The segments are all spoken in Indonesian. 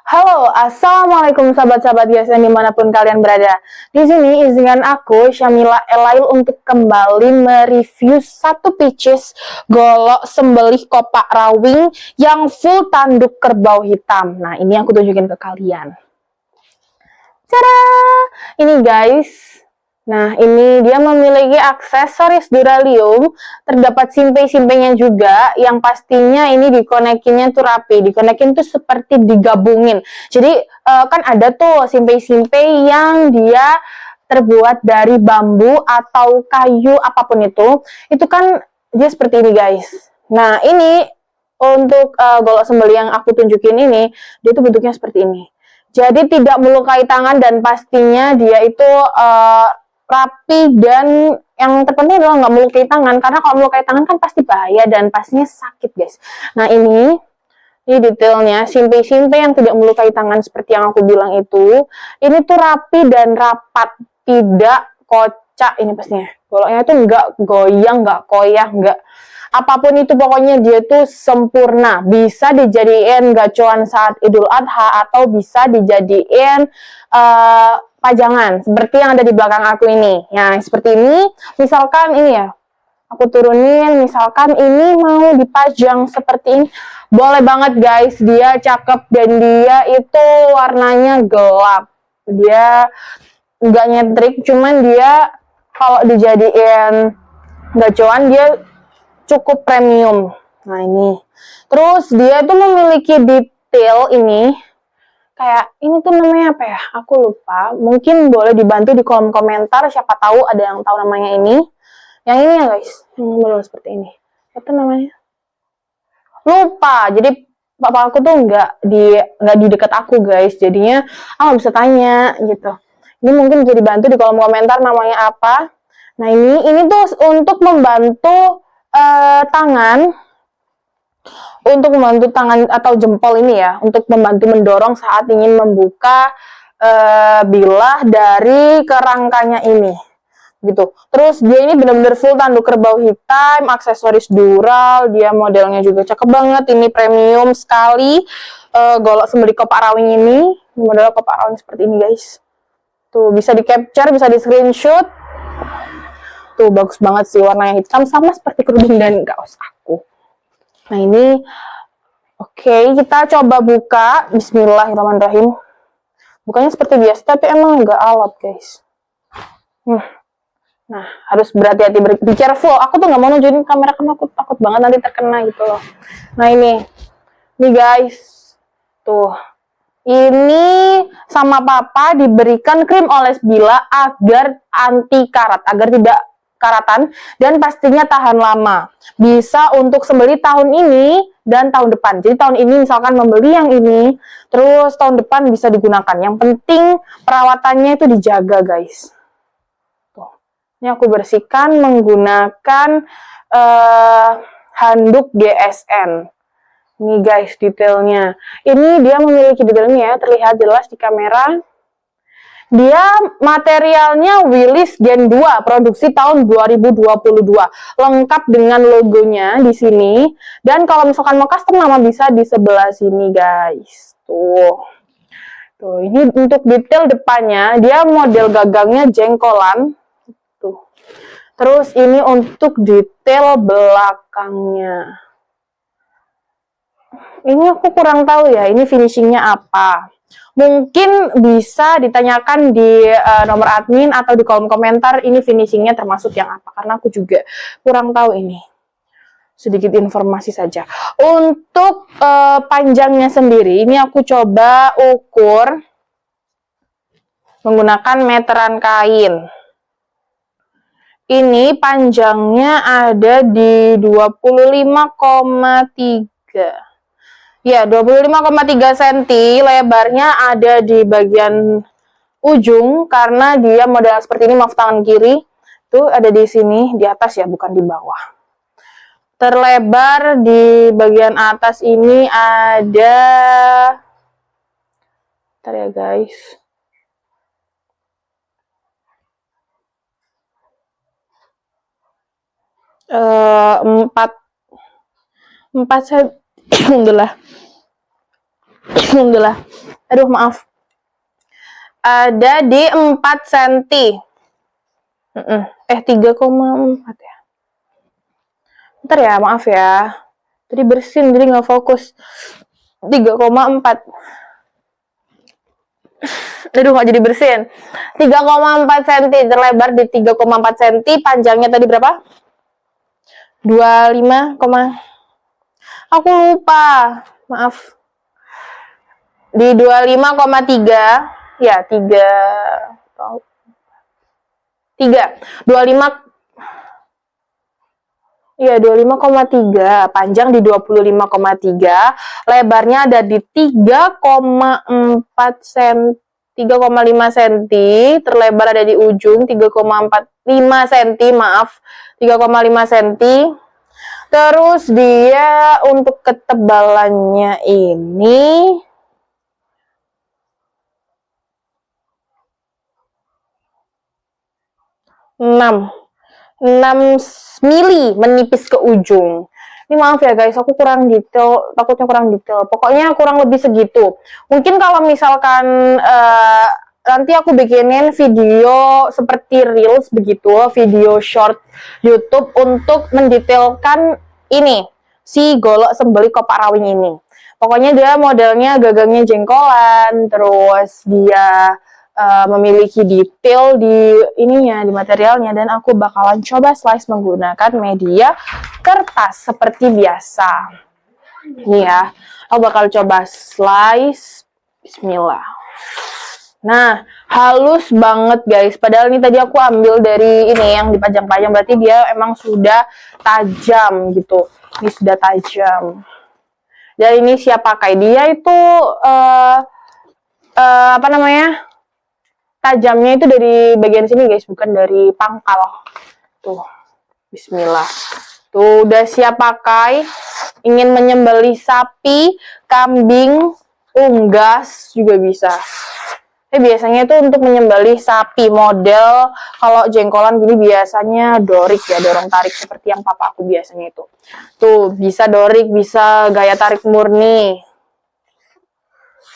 Halo, assalamualaikum sahabat-sahabat YSN dimanapun kalian berada. Di sini izinkan aku Syamila Elail untuk kembali mereview satu pieces golok sembelih kopak rawing yang full tanduk kerbau hitam. Nah, ini aku tunjukin ke kalian. Tada! Ini guys. Nah, ini dia memiliki aksesoris duralium, terdapat simpe-simpenya juga, yang pastinya ini dikonekinnya tuh rapi, dikonekin tuh seperti digabungin. Jadi, kan ada tuh simpe-simpe yang dia terbuat dari bambu atau kayu apapun itu kan dia seperti ini guys. Nah, ini untuk golok sembelih yang aku tunjukin ini, dia tuh bentuknya seperti ini. Jadi tidak melukai tangan dan pastinya dia itu rapi dan yang terpenting adalah nggak melukai tangan, karena kalau melukai tangan kan pasti bahaya dan pastinya sakit guys. Nah ini detailnya, simpe-simpe yang tidak melukai tangan seperti yang aku bilang itu, ini tuh rapi dan rapat, tidak kocak ini pastinya. Goloknya tuh nggak goyang, nggak koyah, nggak apapun itu, pokoknya dia tuh sempurna. Bisa dijadiin gacoan saat Idul Adha atau bisa dijadiin pajangan seperti yang ada di belakang aku ini. Ya, seperti ini. Misalkan ini ya, aku turunin, misalkan ini mau dipajang seperti ini, boleh banget guys. Dia cakep dan dia itu warnanya gelap. Dia nggak nyentrik, cuman dia kalau dijadiin gacoan dia cukup premium. Nah ini, terus dia tuh memiliki detail ini. Kayak ini tuh namanya apa ya? Aku lupa. Mungkin boleh dibantu di kolom komentar. Siapa tahu ada yang tahu namanya ini. Yang ini ya guys, yang benar seperti ini. Apa namanya? Lupa. Jadi papa aku tuh nggak di dekat aku guys. Jadinya aku bisa tanya gitu. Ini mungkin bisa dibantu di kolom komentar namanya apa. Nah ini tuh untuk membantu tangan. Untuk membantu tangan atau jempol ini ya, untuk membantu mendorong saat ingin membuka bilah dari kerangkanya ini gitu. Terus dia ini benar-benar full tanduk kerbau hitam, aksesoris dural, dia modelnya juga cakep banget, ini premium sekali. Golok sembelih kopak rawing ini model kopak rawing seperti ini guys. Tuh bisa di capture, bisa di screenshot. Tuh bagus banget sih, warnanya hitam sama seperti kerudung dan kaos aku. Nah ini, oke, kita coba buka. Bismillahirrahmanirrahim. Bukanya seperti biasa, tapi emang nggak alot, guys. Nah, harus berhati-hati, be careful. Aku tuh nggak mau nunjukin kamera, karena aku takut banget nanti terkena gitu loh. Nah ini guys. Tuh. Ini sama papa diberikan krim oles bila agar anti karat, agar tidak karatan, dan pastinya tahan lama. Bisa untuk sembelih tahun ini dan tahun depan. Jadi tahun ini misalkan membeli yang ini, terus tahun depan bisa digunakan. Yang penting perawatannya itu dijaga guys. Tuh. Ini aku bersihkan menggunakan handuk GSN. Ini guys detailnya. Ini dia memiliki detailnya ya, terlihat jelas di kamera. Dia materialnya Willys Gen 2, produksi tahun 2022. Lengkap dengan logonya di sini. Dan kalau misalkan mau custom nama bisa di sebelah sini guys. Tuh. Tuh, ini untuk detail depannya, dia model gagangnya jengkolan. Tuh. Terus ini untuk detail belakangnya. Ini aku kurang tahu ya, ini finishingnya apa. Mungkin bisa ditanyakan di nomor admin atau di kolom komentar ini finishingnya termasuk yang apa, karena aku juga kurang tahu ini. Sedikit informasi saja. Untuk panjangnya sendiri, ini aku coba ukur menggunakan meteran kain. Ini panjangnya ada di 25,3. Ya, 25,3 cm, lebarnya ada di bagian ujung, karena dia model seperti ini, maaf tangan kiri, tuh ada di sini, di atas ya, bukan di bawah. Terlebar di bagian atas ini ada, bentar ya guys, 4 cm. Alhamdulillah. Aduh, maaf. Ada di 4 cm. 3,4 ya. Bentar ya, maaf ya. Tadi bersin, jadi nggak fokus. 3,4. Aduh, nggak jadi bersin. 3,4 cm, terlebar di 3,4 cm. Panjangnya tadi berapa? 25, aku lupa. Maaf. Di 25,3. Ya, 25. Iya, 25,3, panjang di 25,3, lebarnya ada di 3,4 cm, 3,5 cm, terlebar ada di ujung 3,45 cm, maaf, 3,5 cm. Terus dia untuk ketebalannya ini 6 mili, menipis ke ujung. Ini maaf ya guys, aku kurang detail, takutnya kurang detail. Pokoknya kurang lebih segitu. Mungkin kalau misalkan nanti aku bikinin video seperti reels begitu, video short YouTube untuk mendetailkan ini, si golok sembeli kopak rawing ini. Pokoknya dia modelnya gagangnya jengkolan, terus dia memiliki detail di ininya, di materialnya, dan aku bakalan coba slice menggunakan media kertas seperti biasa. Ini ya, aku bakal coba slice. Bismillah. Nah, halus banget guys. Padahal ini tadi aku ambil dari ini yang dipajang-pajang, berarti dia emang sudah tajam gitu. Ini sudah tajam. Dan ini siap pakai, dia itu apa namanya? Tajamnya itu dari bagian sini guys, bukan dari pangkal. Tuh, bismillah. Tuh, udah siap pakai. Ingin menyembelih sapi, kambing, unggas juga bisa. Biasanya itu untuk menyembelih sapi, model kalau jengkolan gini biasanya dorik ya, dorong tarik seperti yang papa aku biasanya itu. Tuh, bisa dorik, bisa gaya tarik murni.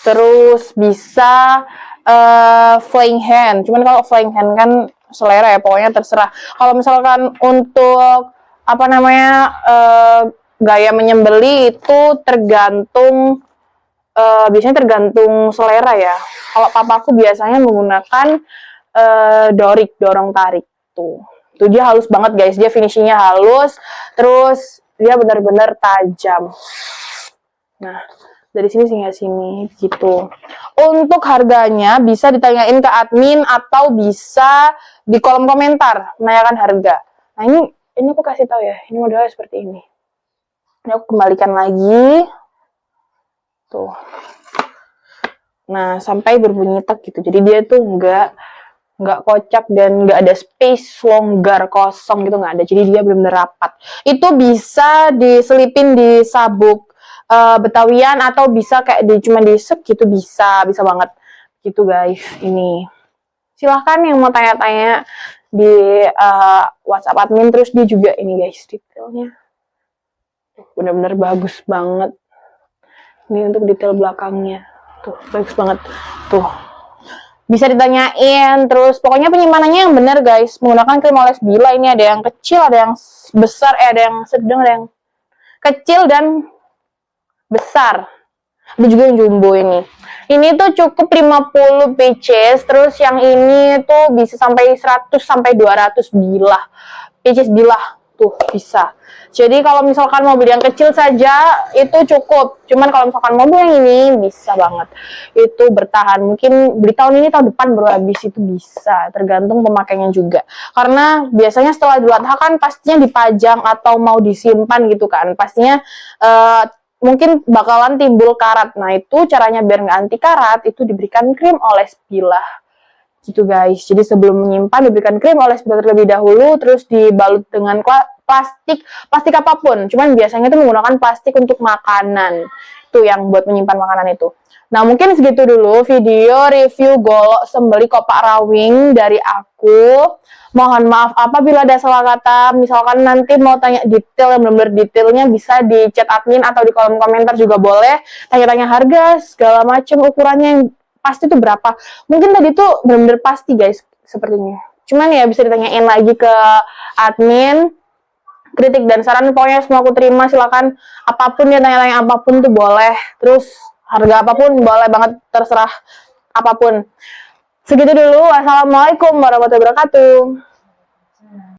Terus bisa flying hand, cuman kalau flying hand kan selera ya, pokoknya terserah. Kalau misalkan untuk apa namanya gaya menyembeli itu tergantung, biasanya tergantung selera ya. Kalau papaku biasanya menggunakan dorik, dorong tarik tuh dia halus banget guys, dia finishingnya halus, terus dia benar-benar tajam. Nah, dari sini hingga sini gitu. Untuk harganya bisa ditanyain ke admin atau bisa di kolom komentar menanyakan harga. Nah, ini aku kasih tahu ya, ini modelnya seperti ini. Ini aku kembalikan lagi. Tuh. Nah, sampai berbunyi tak gitu. Jadi dia tuh nggak kocak dan nggak ada space longgar kosong gitu, nggak ada. Jadi dia benar-benar rapat. Itu bisa diselipin di sabuk Betawian atau bisa kayak cuma di sep gitu, bisa banget gitu guys. Ini silahkan yang mau tanya-tanya di WhatsApp admin. Terus dia juga ini guys, detailnya bener-bener bagus banget. Ini untuk detail belakangnya tuh bagus banget tuh, bisa ditanyain. Terus pokoknya penyimpanannya yang bener guys, menggunakan krim oles Bila. Ini ada yang kecil, ada yang besar, ada yang sedang, ada yang kecil dan besar, ada juga yang jumbo. Ini tuh cukup 50 pieces, terus yang ini tuh bisa sampai 100 sampai 200 bilah, pieces bilah tuh bisa. Jadi kalau misalkan mau beli yang kecil saja itu cukup, cuman kalau misalkan mau beli yang ini bisa banget, itu bertahan. Mungkin beli tahun ini, tahun depan baru habis, itu bisa, tergantung pemakainya juga. Karena biasanya setelah Idul Adha kan pastinya dipajang atau mau disimpan gitu kan, pastinya mungkin bakalan timbul karat. Nah, itu caranya biar nggak anti karat, itu diberikan krim oles bilah gitu guys. Jadi sebelum menyimpan diberikan krim oles bilah terlebih dahulu, terus dibalut dengan plastik apapun. Cuman biasanya itu menggunakan plastik untuk makanan waktu yang buat menyimpan makanan itu. Nah, mungkin segitu dulu video review golok sembeli kopak rawing dari aku. Mohon maaf apabila ada salah kata. Misalkan nanti mau tanya detail yang benar-benar detailnya, bisa di chat admin atau di kolom komentar juga boleh. Tanya-tanya harga, segala macam, ukurannya yang pasti itu berapa. Mungkin tadi tuh benar-benar pasti guys, sepertinya. Cuman ya bisa ditanyain lagi ke admin. Kritik dan saran pokoknya semua aku terima, silakan apapun ya, tanya-tanya apapun tuh boleh, terus harga apapun boleh banget, terserah apapun. Segitu dulu, wassalamualaikum warahmatullahi wabarakatuh.